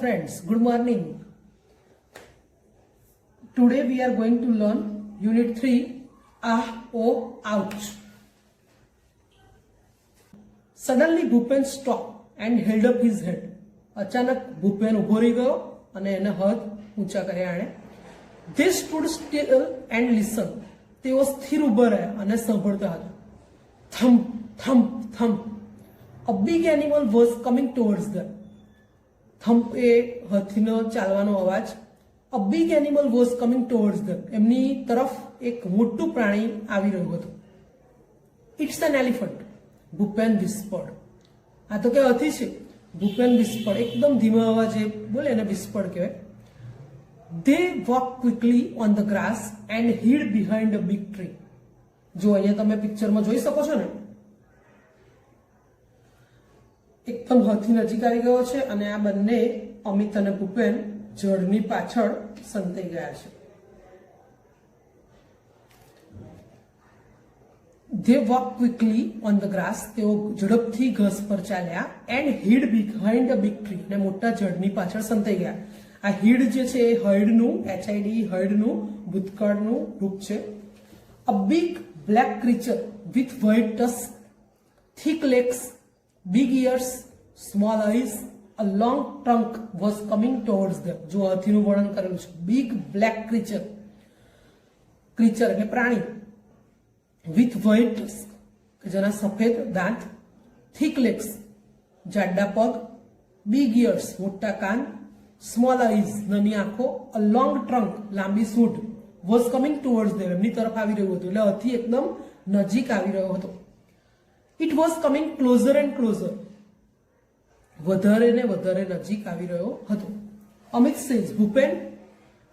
friends, good morning. Today we are going to learn Unit 3, Ah, Oh, Ouch. Suddenly Bhupen stopped and held up his head. અચાનક ભૂપેન ઉભો રહી ગયો અને એને હાથ ઊંચા કર્યા એણે. They stood still and listened. તેઓ સ્થિર ઉભા રહ્યા અને સાંભળતા હતા. Thump, thump, thump. A big animal was coming towards them. Thump એ હાથીનો ચાલવાનો અવાજ. A big animal was coming towards them. એમની તરફ એક મોટું પ્રાણી આવી રહ્યું હતું. It's an elephant. Bhupen whispered. આ તો કે હાથી છે. ભૂપેન whispered. એકદમ ધીમા અવાજે બોલે એને whispered કહેવાય. They walked quickly on the grass and hid behind a big tree. જો અહીંયા તમે પિક્ચરમાં જોઈ શકો છો ને, એકદમ હાથી નજીક આવી ગયો છે અને આ બંને અમિત અને ભૂપેન ઝાડની પાછળ સંતાઈ ગયા છે. They walked quickly on the grass. તેઓ ઝડપથી ઘાસ પર ચાલ્યા and hid behind a big tree. ને મોટા ઝાડની પાછળ સંતાઈ ગયા. આ હીડ જે છે એ હૈડનું HID હૈડનું ભૂતકાળનું રૂપ છે. A big black creature with white tusk, thick legs, big ears, small eyes, a long trunk was coming towards them. જો હાથીનું વર્ણન કરેલું છે. Big black creature એટલે પ્રાણી, with white tusk કે જેના સફેદ દાંત, thick legs જાડા પગ, big ears મોટા કાન, small eyes નાની આંખો, a long trunk લાંબી સૂંઢ, was coming towards them એમની તરફ આવી રહ્યું હતું. એટલે હાથી એકદમ નજીક આવી રહ્યો હતો. It was coming closer and closer. વધારે ને વધારે નજીક આવી રહ્યો હતો. Amit says, Bhupen,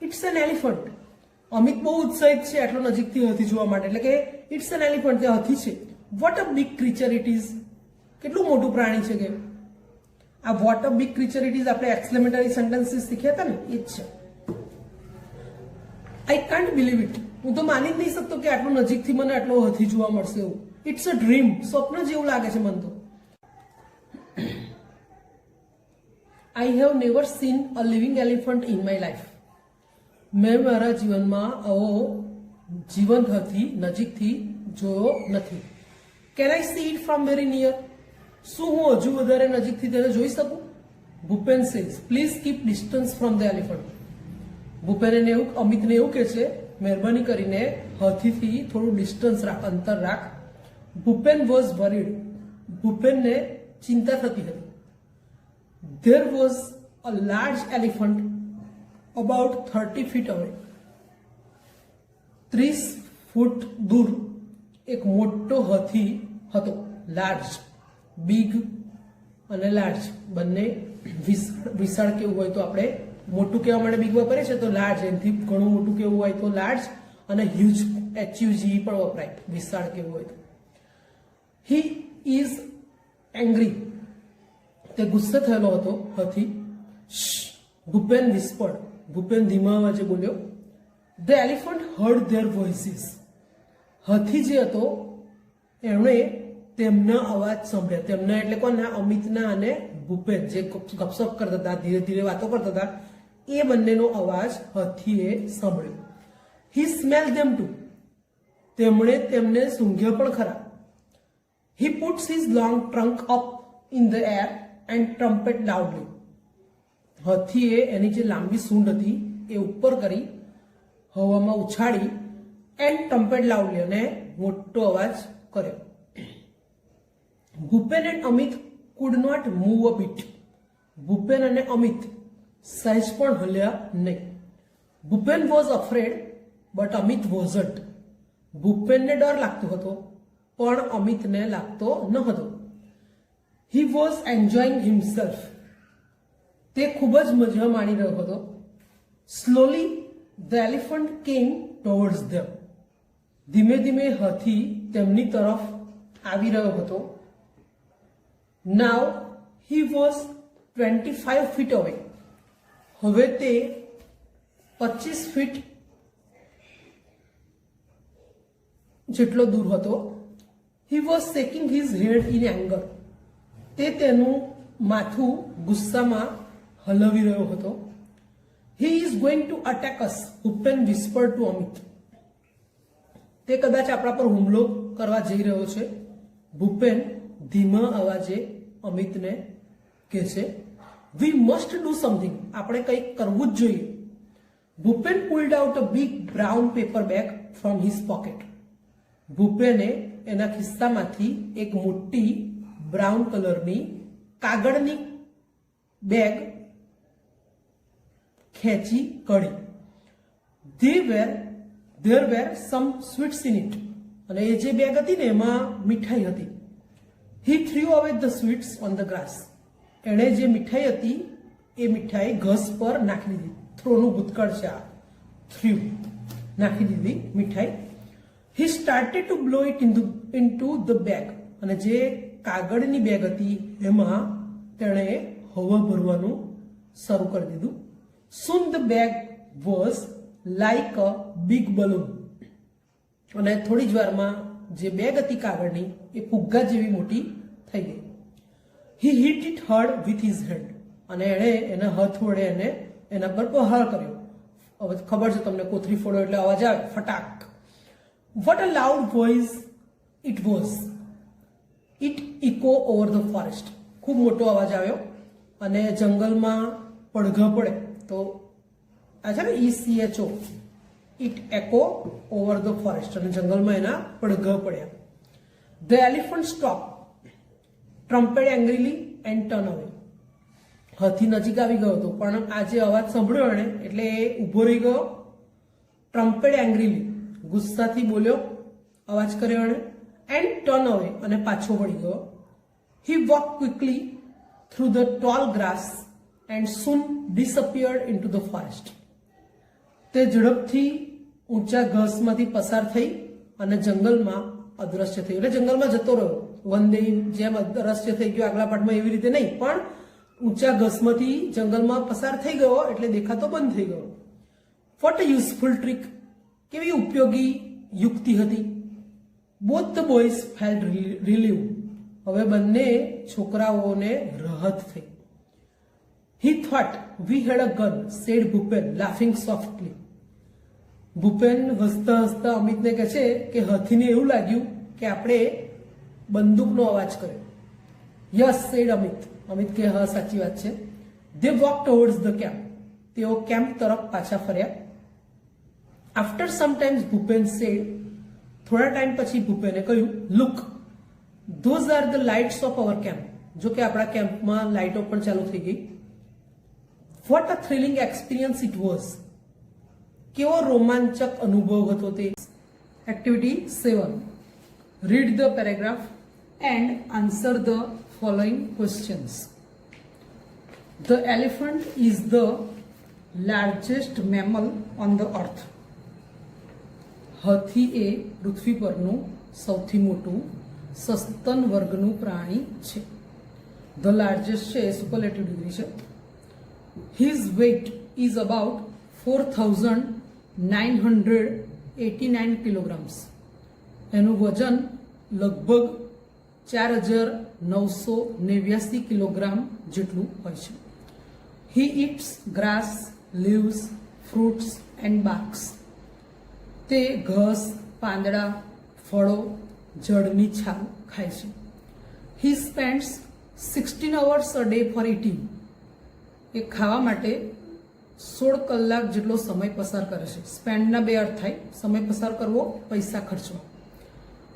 it's an elephant. Amit બહુ ઉત્સાહિત છે આટલો નજીકથી હાથી જોવા માટે. એટલે કે it's an elephant, તે હાથી છે. What a big creature it is. કેટલું મોટું પ્રાણી છે કે આ what a big creature it is આપણે એક્સક્લેમેટરી સેન્ટેન્સીસ શીખ્યા હતા ને, એ જ છે. I can't believe it. હું તો માની જ નહીં શકતો કે આટલું નજીકથી મને આટલો હાથી જોવા મળશે એવું. It's a dream. સ્વપ્ન જેવું લાગે છે મને તો. I have never seen a living elephant in my life. મેં મારા જીવનમાં આવો જીવંત હાથી નજીકથી જોયો નથી. Can I see it from very near? શું હું હજુ વધારે નજીકથી તેને જોઈ શકું? Bhupen says, please keep distance from the elephant. Bhupen એવું અમિતને એવું કહે છે, મહેરબાની કરીને હાથીથી થોડું ડિસ્ટન્સ રાખ, અંતર રાખ. Bhupen was worried. ભૂપેનને ચિંતા થતી હતી. There was a large elephant about 30 feet away. 30 ફૂટ દૂર એક મોટો હાથી હતો. લાર્જ, બિગ અને લાર્જ બંને વિશાળ કેવું હોય તો આપણે મોટું કહેવા માટે બિગ વાપરીએ છીએ, તો લાર્જ એનાથી ઘણું મોટું કેવું હોય તો લાર્જ, અને હ્યુજ HUGE પણ વપરાય વિશાળ કેવું હોય તો. He is angry. તે ગુસ્સે થયેલો હતો હાથી. ભૂપેન whispered. ભૂપેન ધીમા અવાજે બોલ્યો. The elephant heard their voices. હાથી જે હતો એમણે તેમના અવાજ સાંભળ્યા. તેમના એટલે કોના? અમિતના અને ભૂપેન જે ગપસપ કરતા હતા, ધીરે ધીરે વાતો કરતા હતા, એ બંનેનો અવાજ હાથીએ સાંભળ્યો. He smelled them too. તેમણે તેમને સૂંઘ્યા પણ ખરા. He puts his long trunk up in the air and trumpet loudly. હાથીએ એની જે લાંબી સૂંઢ હતી એ ઉપર કરી હવામાં ઉછાળી and trumpet loudly અને મોટો અવાજ કર્યો. Bhupen and Amit could not move a bit. Bhupen અને અમિત સહેજ પણ હલ્યા નહીં. Bhupen was afraid but Amit wasn't. ભૂપેનને ડર લાગતો હતો પણ અમિતને લાગતો ન હતો. He was enjoying himself. તે ખૂબ જ મજા માણી રહ્યો હતો. Slowly the elephant came towards them. ધીમે ધીમે હાથી તેમની તરફ આવી રહ્યો હતો. Now he was 25 feet away. હવે તે 25 ફીટ જેટલો દૂર હતો. He was shaking his head in anger. તે તેનું માથું ગુસ્સામાં હલાવી રહ્યો હતો. He is going to attack us, Bhupen whispered to Amit. તે કદાચ આપણા પર હુમલો કરવા જઈ રહ્યો છે, ભૂપેન ધીમા અવાજે અમિતને કહે છે. વી મસ્ટ ડુ સમથિંગ, આપણે કંઈક કરવું જ જોઈએ. Bhupen pulled out a big brown paper bag from his pocket. ભૂપેને એના ખિસ્સામાંથી એક મોટી બ્રાઉન કલરની કાગળની બેગ ખેંચી કાઢી. There were some sweets in it, અને એ જે બેગ હતી ને એમાં મીઠાઈ હતી. He threw away the sweets on the grass. એણે જે મીઠાઈ હતી એ મીઠાઈ ઘાસ પર નાખી દીધી. થ્રોનું ભૂતકાળ છે આ, થ્રીવ, નાખી દીધી મીઠાઈ. He started to blow it in to the bag, અને જે કાગળની બેગ હતી એમાં તેણે હવા ભરવાનું શરૂ કરી દીધું. Soon the bag was like a big balloon. અને થોડી જ વારમાં જે બેગ હતી કાગળની એ ફુગ્ગા જેવી મોટી થઈ ગઈ. He hit it hard with his hand. અને એણે એના હાથ વડે એને એના પર પ્રહાર કર્યો. હવે ખબર છે તમને, કોથળી ફોડો એટલે અવાજ આવે, ફટાક. What a loud voice it was. It echo over the forest. ખૂબ મોટો અવાજ આવ્યો અને જંગલમાં પડઘા પડે તો આ છે ને ECHO, it echo over the forest, અને જંગલમાં એના પડઘા પડ્યા. The elephant stop, trumpeted angrily and turn away. હાથી નજીક આવી ગયો હતો પણ આ જે અવાજ સાંભળ્યો એણે એટલે એ ઊભો રહી ગયો. ટ્રમ્પેડ એંગ્રીલી, ગુસ્સાથી બોલ્યો, અવાજ કર્યો એણે. એન્ડ ટર્ન અવે, અને પાછો વળી ગયો. He walk quickly through the tall grass and soon disappeared into the forest. તે ઝડપથી ઊંચા ઘાસમાંથી પસાર થઈ અને જંગલમાં અદ્રશ્ય થયો. એટલે જંગલમાં જતો રહ્યો. વન ડે જેમ અદ્રશ્ય થઈ ગયો આગલા પાઠમાં એવી રીતે નહીં, પણ ઊંચા ઘાસમાંથી જંગલમાં પસાર થઈ ગયો એટલે દેખાતો બંધ થઈ ગયો. વોટ અ યુઝફુલ ટ્રીક, કેવી ઉપયોગી યુક્તિ હતી. Both the boys felt relieve. હવે બંને છોકરાઓને રાહત થઈ. He thought we had a gun, said Bhupen, laughing softly. Bhupen હસતા હસતા અમિતને કહે છે કે હાથીને એવું લાગ્યું કે આપણે બંદૂકનો અવાજ કર્યો. Yes, sad Amit. અમિત કે હા, સાચી વાત છે. They walked towards the camp. તેઓ કેમ્પ તરફ પાછા ફર્યા. After some time Bhupen said, થોડા ટાઈમ પછી ભૂપેને કહ્યું, look, those are the lights of our camp. જો કે આપણા કેમ્પમાં લાઇટો પણ ચાલુ થઈ ગઈ. What a thrilling experience it was. કેવો રોમાંચક અનુભવ હતો તે. Activity 7. Read the paragraph and answer the following questions. The elephant is the largest mammal on the earth. હાથી એ પૃથ્વી પરનું સૌથી મોટું સસ્તન વર્ગનું પ્રાણી છે. The largest છે એ સુપરલેટિવ ડિગ્રી છે. His weight is about 4,989 kilograms. એનું વજન લગભગ 4,989 કિલોગ્રામ જેટલું હોય છે. He eats grass, leaves, fruits and barks. તે ઘાસ, પાંદડા, ફળો, જળની છાલ ખાય છે. He spends 16 hours a day for eating. એ ખાવા માટે 16 કલાક જેટલો સમય પસાર કરે છે. સ્પેન્ડના બે અર્થ થાય, સમય પસાર કરવો, પૈસા ખર્ચવા.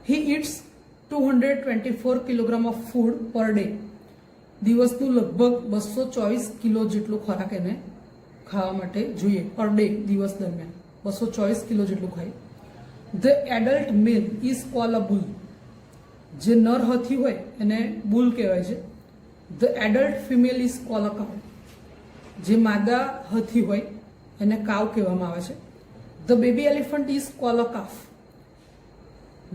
He eats 224 kilogram of food per day. દિવસનું લગભગ 224 કિલો જેટલો ખોરાક એને ખાવા માટે જોઈએ પર ડે. દિવસ દરમિયાન 224 કિલો જેટલું ખાય. The adult male is call a bull. જે નર હાથી હોય એને બુલ કહેવાય છે. The adult female is call a cow. જે માદા હાથી હોય એને કાવ કહેવામાં આવે છે. The baby elephant is call a calf.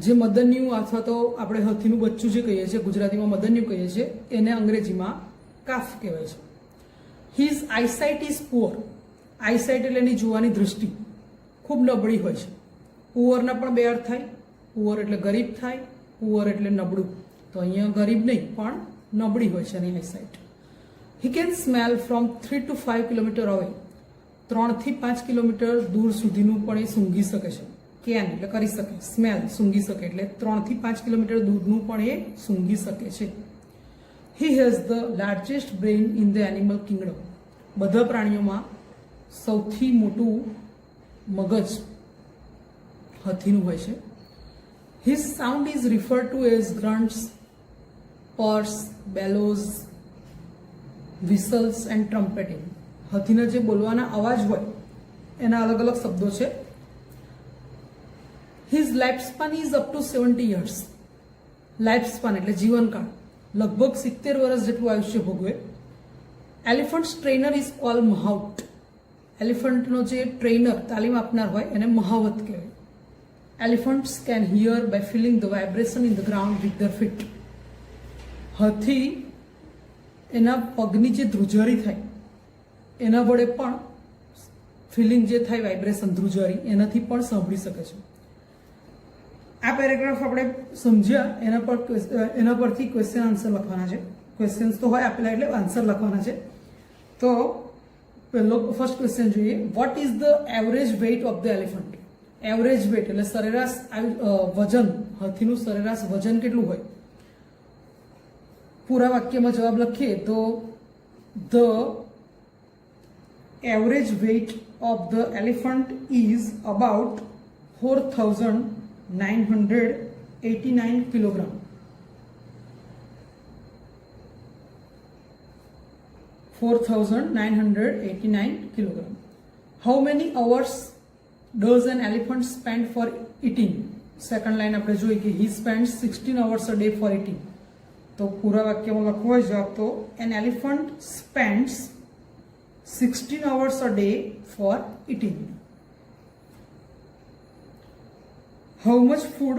જે મદન્યુ અથવા તો આપણે હાથીનું બચ્ચું જે કહીએ છીએ, ગુજરાતીમાં મદન્યુ કહીએ છીએ, એને અંગ્રેજીમાં કાફ કહેવાય છે. His eyesight is poor. Eyesight એટલે એની જોવાની દૃષ્ટિ ખૂબ નબળી હોય છે. પુઅરના પણ બે અર્થ થાય. પુઅર એટલે ગરીબ થાય, પુઅર એટલે નબળું. તો અહીંયા ગરીબ નહીં પણ નબળી હોય છે એની eyesight. He can smell from 3 to 5 kilometer away. 3 થી 5 કિલોમીટર દૂર સુધીનું પણ એ સૂંઘી શકે છે. કેન એટલે કરી શકે, સ્મેલ સૂંઘી શકે એટલે 3 થી 5 કિલોમીટર દૂરનું પણ એ સૂંઘી શકે છે. He has the largest brain in the animal kingdom. બધા પ્રાણીઓમાં સૌથી મોટું મગજ હાથીનું હોય છે. His sound is referred to as grunts, purrs, bellows, whistles and trumpeting. હાથીના જે બોલવાના અવાજ હોય એના અલગ અલગ શબ્દો છે. His lifespan is up to 70 years. લાઈફસ્પાન એટલે જીવનકાળ, લગભગ 70 વર્ષ જેટલું આયુષ્ય ભોગવે. Elephants trainer is called mahout. એલિફન્ટનો જે ટ્રેનર તાલીમ આપનાર હોય એને મહાવત કહેવાય. Elephants can hear by feeling the vibration in the ground with their feet. હાથી એના પગની જે ધ્રુજારી થાય એના વડે પણ ફિલિંગ જે થાય વાઇબ્રેશન ધ્રુજારી એનાથી પણ સાંભળી શકે છે. આ પેરેગ્રાફ આપણે સમજ્યા એના પરથી ક્વેશ્ચન આન્સર લખવાના છે. ક્વેશ્ચન્સ તો હોય આપેલા એટલે આન્સર લખવાના છે. તો પહેલો ફર્સ્ટ ક્વેશ્ચન જોઈએ. What is the average weight of the elephant? Average weight એટલે સરેરાશ વજન, હાથીનું સરેરાશ વજન કેટલું હોય? પૂરા વાક્યમાં જવાબ લખીએ તો the average weight of the elephant is about 4,989 kilogram. 4,989 kilogram. How many hours does an elephant spend for eating? Second line આપણે જોઈએ કે he spends 16 hours a day for eating. તો પૂરા વાક્યમાં લખવો હોય જવાબ તો an elephant spends 16 hours a day for eating. How much food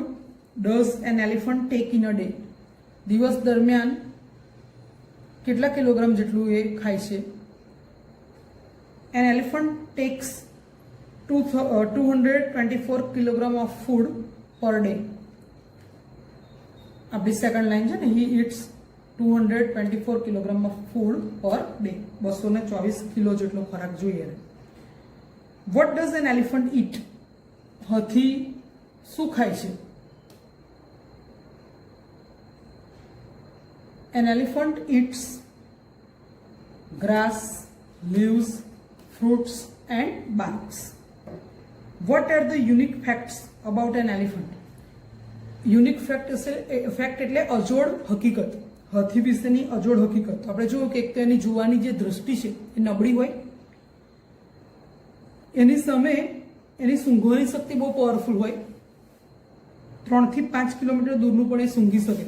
does an elephant take in a day? દિવસ દરમિયાન કેટલા કિલોગ્રામ જેટલું એ ખાય છે? An elephant takes 224 kilogram of food per day. આપણી સેકન્ડ લાઈન છે ને, he eats 224 kilogram of food per day. 224 kilo જેટલો ખોરાક જોઈએ. What does an elephant eat? હાથી શું ખાય છે? An elephant eats grass, leaves, fruits and barks. What are the unique facts about an elephant? Unique fact એટલે અજોડ હકીકત, હાથી વિશેની અજોડ હકીકત. આપણે જોયું કે એક તો એની જોવાની જે દ્રષ્ટિ છે એ નબળી હોય, એની સામે એની સૂંઘવાની શક્તિ બહુ પાવરફુલ હોય. 3 થી 5 કિલોમીટર દૂરનું પણ એ સૂંઘી શકે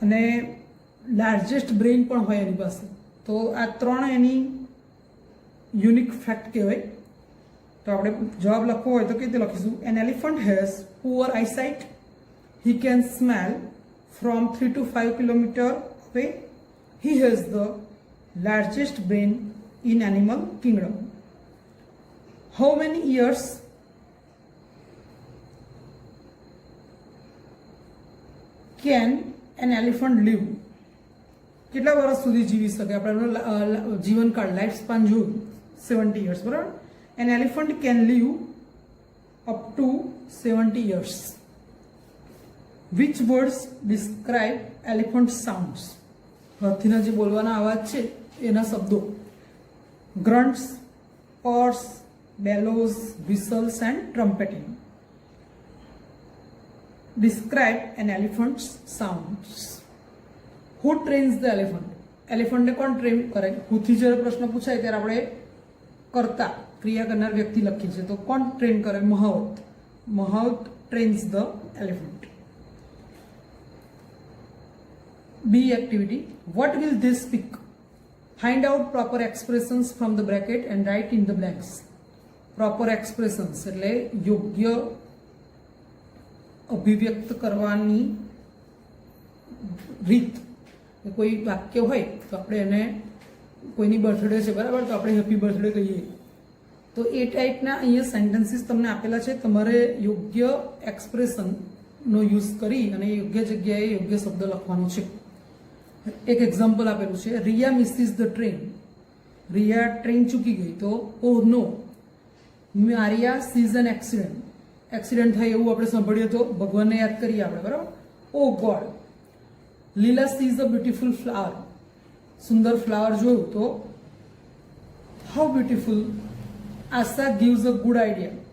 અને લાર્જેસ્ટ બ્રેઇન પણ હોય એની પાસે. તો આ ત્રણ એની યુનિક ફેક્ટ કહેવાય. તો આપણે જવાબ લખવો હોય તો કેવી રીતે લખીશું? An elephant has poor eyesight. He can smell from 3 to 5 kilometre away. He has the largest brain in animal kingdom. How many years can an elephant live? કેટલા વર્ષ સુધી જીવી શકે? આપણે જીવનકાળ લાઈફ સ્પાન જોયું 70 years, બરાબર? An elephant can live up to 70 years. Which words describe elephant sounds? હાથીના જે બોલવાના અવાજ છે એના શબ્દો: grunts, purrs, bellows, whistles and trumpeting. Describe an elephant's sounds. Who trains the elephant? એલિફન્ટને કોણ ટ્રેન કરે? હુથી જ્યારે પ્રશ્ન પૂછાય ત્યારે આપણે કરતા ક્રિયા કરનાર વ્યક્તિ લખીએ છીએ. તો કોણ ટ્રેન કરે? મહાવત. Mahout trains the elephant. B activity. What will these speak? Find out proper expressions from the bracket and write in the blanks. Proper expressions એટલે યોગ્ય અભિવ્યક્ત કરવાની રીત. કોઈ વાક્ય હોય તો આપણે એને, કોઈની બર્થડે છે બરાબર, તો આપણે હેપી બર્થડે કહીએ. તો એ ટાઈપના અહીંયા સેન્ટેન્સીસ તમને આપેલા છે. તમારે યોગ્ય એક્સપ્રેશનનો યુઝ કરી અને યોગ્ય જગ્યાએ યોગ્ય શબ્દ લખવાનો છે. એક એક્ઝામ્પલ આપેલું છે, Riya misses the train. Riya train ચૂકી ગઈ તો oh no. Maria sees an accident. Accident થાય એવું આપણે સાંભળીએ તો ભગવાનને યાદ કરીએ આપણે, બરાબર. Oh God. Leela sees a beautiful flower. સુંદર ફ્લાવર જોયું તો how beautiful. Asha gives a good idea.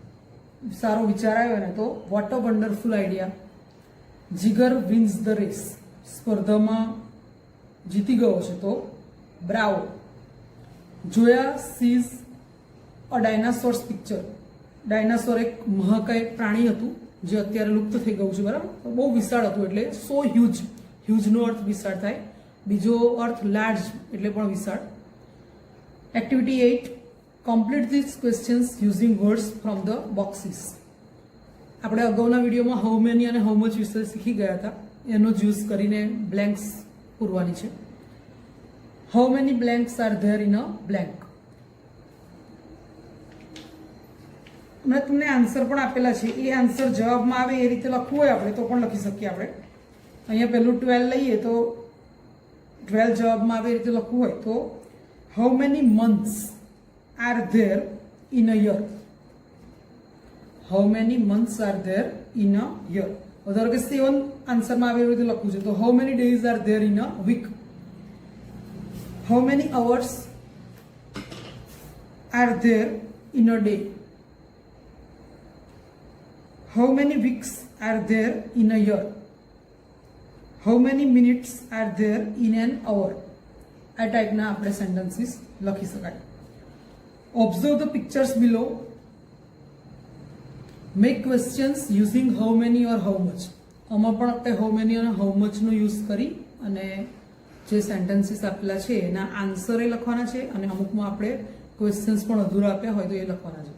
સારો વિચાર આવ્યો ને તો what a wonderful idea. Jigar wins the race. સ્પર્ધામાં જીતી ગયો છે તો bravo. Joya sees a dinosaur's picture. Dinosaur એક મહાકાય પ્રાણી હતું જે અત્યારે લુપ્ત થઈ ગયું છે, બરાબર. બહુ વિશાળ હતું એટલે સો હ્યુજ. હ્યુજનો અર્થ વિશાળ થાય, બીજો અર્થ લાર્જ એટલે પણ વિશાળ. Activity 8, complete this questions using words from the boxes. આપણે અગાઉના વિડીયોમાં હાઉ મેની અને હાઉ મચ વિશે શીખી ગયા હતા, એનો જ યુઝ કરીને બ્લેન્ક્સ પૂરવાની છે. How many blanks R there in a blank. મેં તમને આન્સર પણ આપેલા છે, એ આન્સર જવાબમાં આવે એ રીતે લખવું હોય આપણે તો પણ લખી શકીએ આપણે. અહીંયા પહેલું 12 લઈએ તો 12 જવાબમાં આવે એ રીતે લખવું હોય તો how many months R there in a year. How many months R there in a year. ધારો કે 7 આન્સરમાં આવે એવી રીતે લખવું છે તો how many days are there in a week. How many hours are there in a day. How many weeks are there in a year. How many minutes are there in an hour. આ ટાઈપના આપણે sentences લખી શકાય. Observe the pictures below. Make questions using how many or how much. આમાં પણ આપણે how many અને how મચનો યુઝ કરી અને જે સેન્ટેન્સીસ આપેલા છે એના આન્સર એ લખવાના છે અને અમુકમાં આપણે ક્વેશ્ચન્સ પણ અધૂરા આપ્યા હોય તો એ લખવાના છે.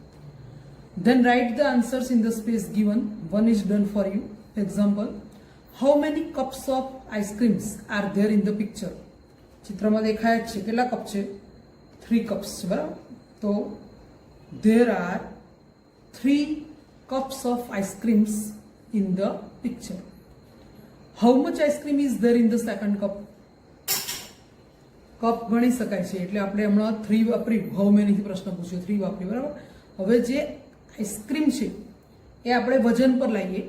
Then write the answers in the space given. One is done for you. Example, how many cups of ice creams are there in the picture? ચિત્રમાં દેખાય છે કેટલા કપ છે? 3 cups છે, બરાબર. તો there are 3 cups of ice creams in the picture. How much ice cream is there in the second cup? Cup ગણી શકાય છે એટલે આપણે હમણાં 3 વાપર્યું. હાઉ મેનીથી પ્રશ્ન પૂછ્યો 3 વાપર્યું, બરાબર. હવે જે આઈસ્ક્રીમ છે એ આપણે વજન પર લાવીએ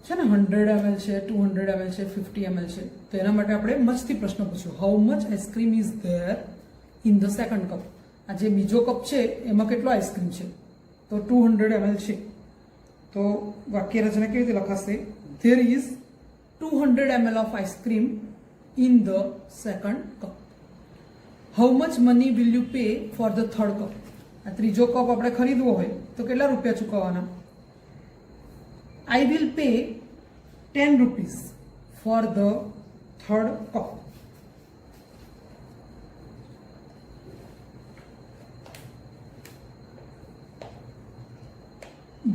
છે ને, 100 ml છે, 200 ml છે, 50 ml છે, તો એના માટે આપણે મચથી પ્રશ્ન પૂછ્યો how much ice cream is there in the second cup. આ જે બીજો કપ છે એમાં કેટલો આઈસ્ક્રીમ છે તો 200 ml છે. તો વાક્ય રચના કેવી રીતે લખાશે? There is 200 ml of ice cream in the second cup. How much money will you pay for the third cup. આ ત્રીજો કપ આપણે ખરીદવો હોય તો કેટલા રૂપિયા ચૂકવવાના? I will pay 10 rupees for the third cup.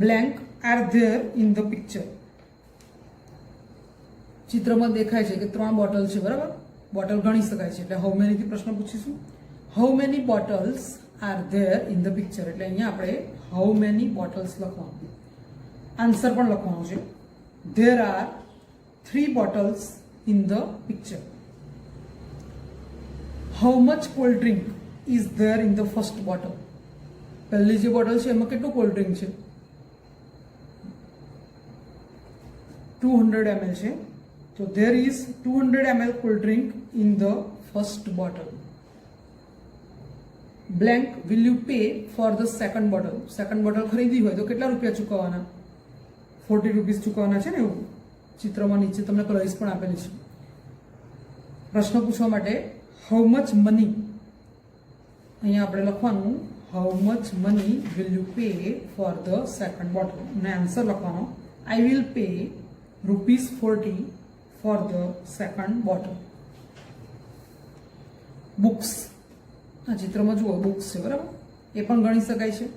Blank are there in the picture. ચિત્રમાં દેખાય છે કે 3 બોટલ છે, બરાબર. બોટલ ગણી શકાય છે એટલે હાઉ મેનીથી પ્રશ્ન પૂછીશું. How many bottles are there in the picture એટલે અહીંયા આપણે હાઉ મેની બોટલ્સ લખવાનું, આન્સર પણ લખવાનું છે. There are 3 bottles in the picture. How much cold drink is there in the first bottle. પહેલી જે બોટલ છે એમાં કેટલું કોલ્ડ ડ્રિંક છે? 200 ml છે તો there is 200 ml cold drink in the first bottle. Blank will you pay for the second bottle. Second bottle ખરીદી હોય તો કેટલા રૂપિયા ચૂકવવાના? 40 રૂપીસ ચૂકવવાના છે ને, એવું ચિત્રમાં નીચે તમને પ્રાઇસ પણ આપેલી છે. પ્રશ્ન પૂછવા માટે હાઉ મચ મની અહીંયા આપણે લખવાનું how much money will you pay for the second bottle અને આન્સર લખવાનો આઈ will pay ₹40 for the second bottle. Books. આ ચિત્રમાં જુઓ બુક્સ છે, બરાબર. એ પણ ગણી શકાય છે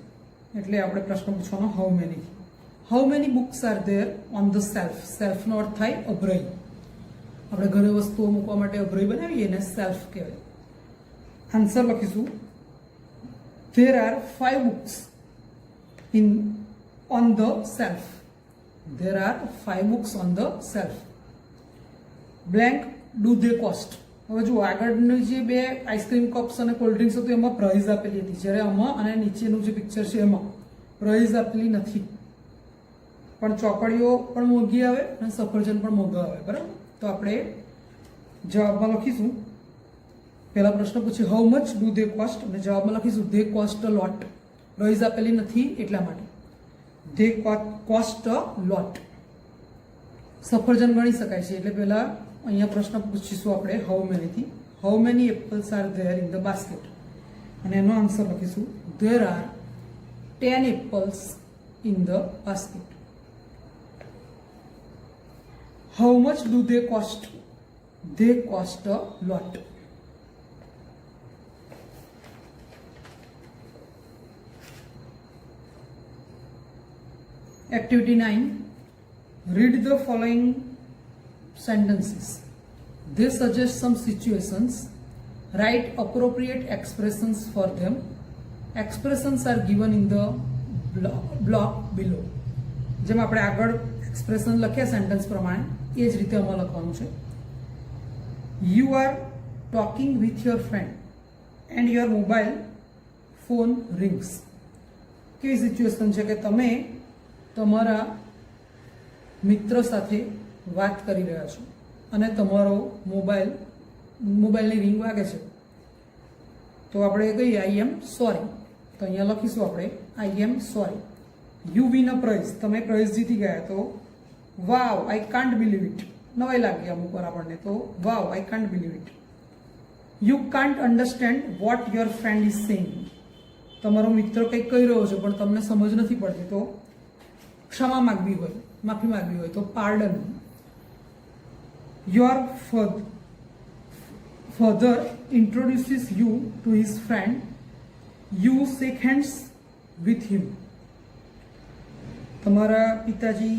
એટલે આપણે પ્રશ્ન પૂછવાનો how many. How many books are there on the shelf. સેલ્ફનો અર્થ થાય અભરાઈ. આપણે ઘરે વસ્તુઓ મૂકવા માટે અભરાઈ બનાવીએ ને સેલ્ફ કહેવાય. આન્સર લખીશું there R 5 books in on the self. There are 5 books on the shelf. Blank do they cost? હવે જુઓ, આગળની જે બે આઈસ્ક્રીમ કપ્સ અને કોલ્ડ ડ્રિંક્સ હતું એમાં પ્રાઇઝ આપેલી હતી, જ્યારે આમાં અને નીચેનું જે પિક્ચર છે એમાં પ્રાઇઝ આપેલી નથી. પણ ચોકડીઓ પણ મોંઘી આવે અને સફરજન પણ મોંઘા આવે, બરાબર? તો આપણે જવાબમાં લખીશું, પહેલા પ્રશ્ન પૂછ્યો how much do they cost, અને જવાબમાં લખીશું they cost a lot. Price આપેલી નથી એટલા માટે ધે કોસ્ટ અ લોટ. સફરજન ગણી શકાય છે એટલે પહેલા અહીંયા પ્રશ્ન પૂછીશું આપણે હાઉ મેનીથી. How many apples are there in the basket, અને એનો આન્સર લખીશું there are 10 apples in the basket. How much do they cost? They cost a lot. Activity 9. Read the following sentences. They suggest some situations. Write appropriate expressions for them. Expressions are given in the block below. જેમ આપણે આગળ expression લખ્યા sentence પ્રમાણે એ જ રીતે આમાં લખવાનું છે. You are talking with your friend and your mobile phone rings. કેવી સિચ્યુએશન છે કે તમે તમારા મિત્ર સાથે વાત કરી રહ્યા છો અને તમારો મોબાઈલની રિંગ વાગે છે. તો આપણે કહીએ આઈ એમ સોરી. તો અહીંયા લખીશું આપણે I am sorry. You win a prize, તમે પ્રાઇઝ જીતી ગયા. તો wow I can't believe it, નવાઈ લાગી અમુક વાર આપણને, તો wow I can't believe it. You can't understand what your friend is saying, તમારો મિત્ર કંઈક કહી રહ્યો છે પણ તમને સમજ નથી પડતી, તો ક્ષમા માગવી હોય, માફી માગવી હોય તો pardon. Your father introduces you to his friend, you shake hands with him. તમારા પિતાજી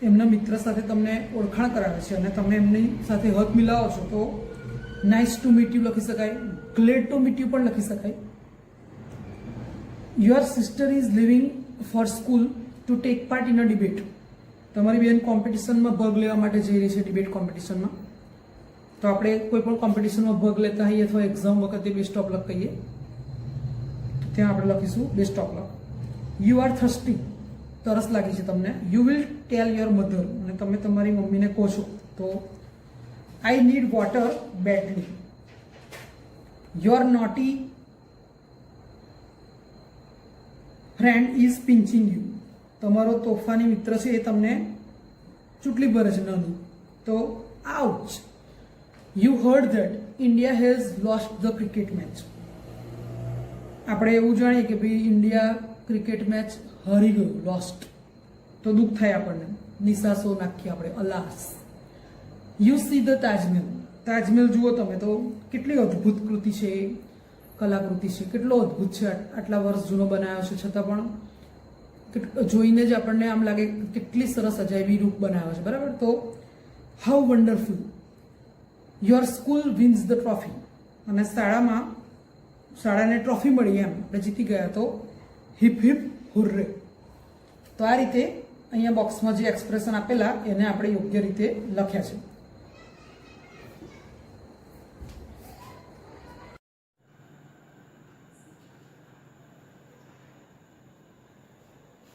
એમના મિત્ર સાથે તમને ઓળખાણ કરાવે છે અને તમે એમની સાથે હાથ મિલાવો છો, તો નાઇસ ટુ મીટ યુ લખી શકાય, ગ્લેડ ટુ મીટ યુ પણ લખી શકાય. Your sister is living for school to take part in a debate, તમારી બેન કોમ્પિટિશનમાં ભાગ લેવા માટે જઈ રહી છે, ડિબેટ કોમ્પિટિશનમાં. તો આપણે કોઈ પણ કોમ્પિટિશનમાં ભાગ લેતા હોઈએ અથવા એક્ઝામ વખતે બેસ્ટ ઓફ લક કહીએ, ત્યાં આપણે લખીશું best of luck. You are thirsty, તરસ લાગી છે તમને. You will tell your mother, અને તમે તમારી મમ્મીને કહો છો, તો I need water badly. Your naughty friend is pinching you, તમારો તોફાની મિત્ર છે એ તમને ચૂંટલી ભરે છે નાની, તો ouch. You heard that India has lost the cricket match, આપણે એવું જાણીએ કે ભાઈ ઇન્ડિયા ક્રિકેટ મેચ હારી ગયું, લોસ્ટ, તો દુઃખ થાય આપણને, નિશાસો નાખીએ આપણે, alas. You see the Taj Mahal, Taj Mahal જુઓ તમે તો કેટલી અદ્ભુત કૃતિ છે, કલાકૃતિ છે, કેટલો અદ્ભુત છે, આટલા વર્ષ જૂનો બનાવ્યો છે છતાં પણ જોઈને જ આપણને આમ લાગે કેટલી સરસ અજાયબી રૂપ બનાવ્યો છે, બરાબર? તો how wonderful. Your school wins the trophy, અને શાળાને ટ્રોફી મળી, એમ આપણે જીતી ગયા, તો હિપ હિપ હુર્રે. તો આ રીતે અહીંયા બોક્સમાં જે એક્સપ્રેશન આપેલા એને આપણે યોગ્ય રીતે લખ્યા છે.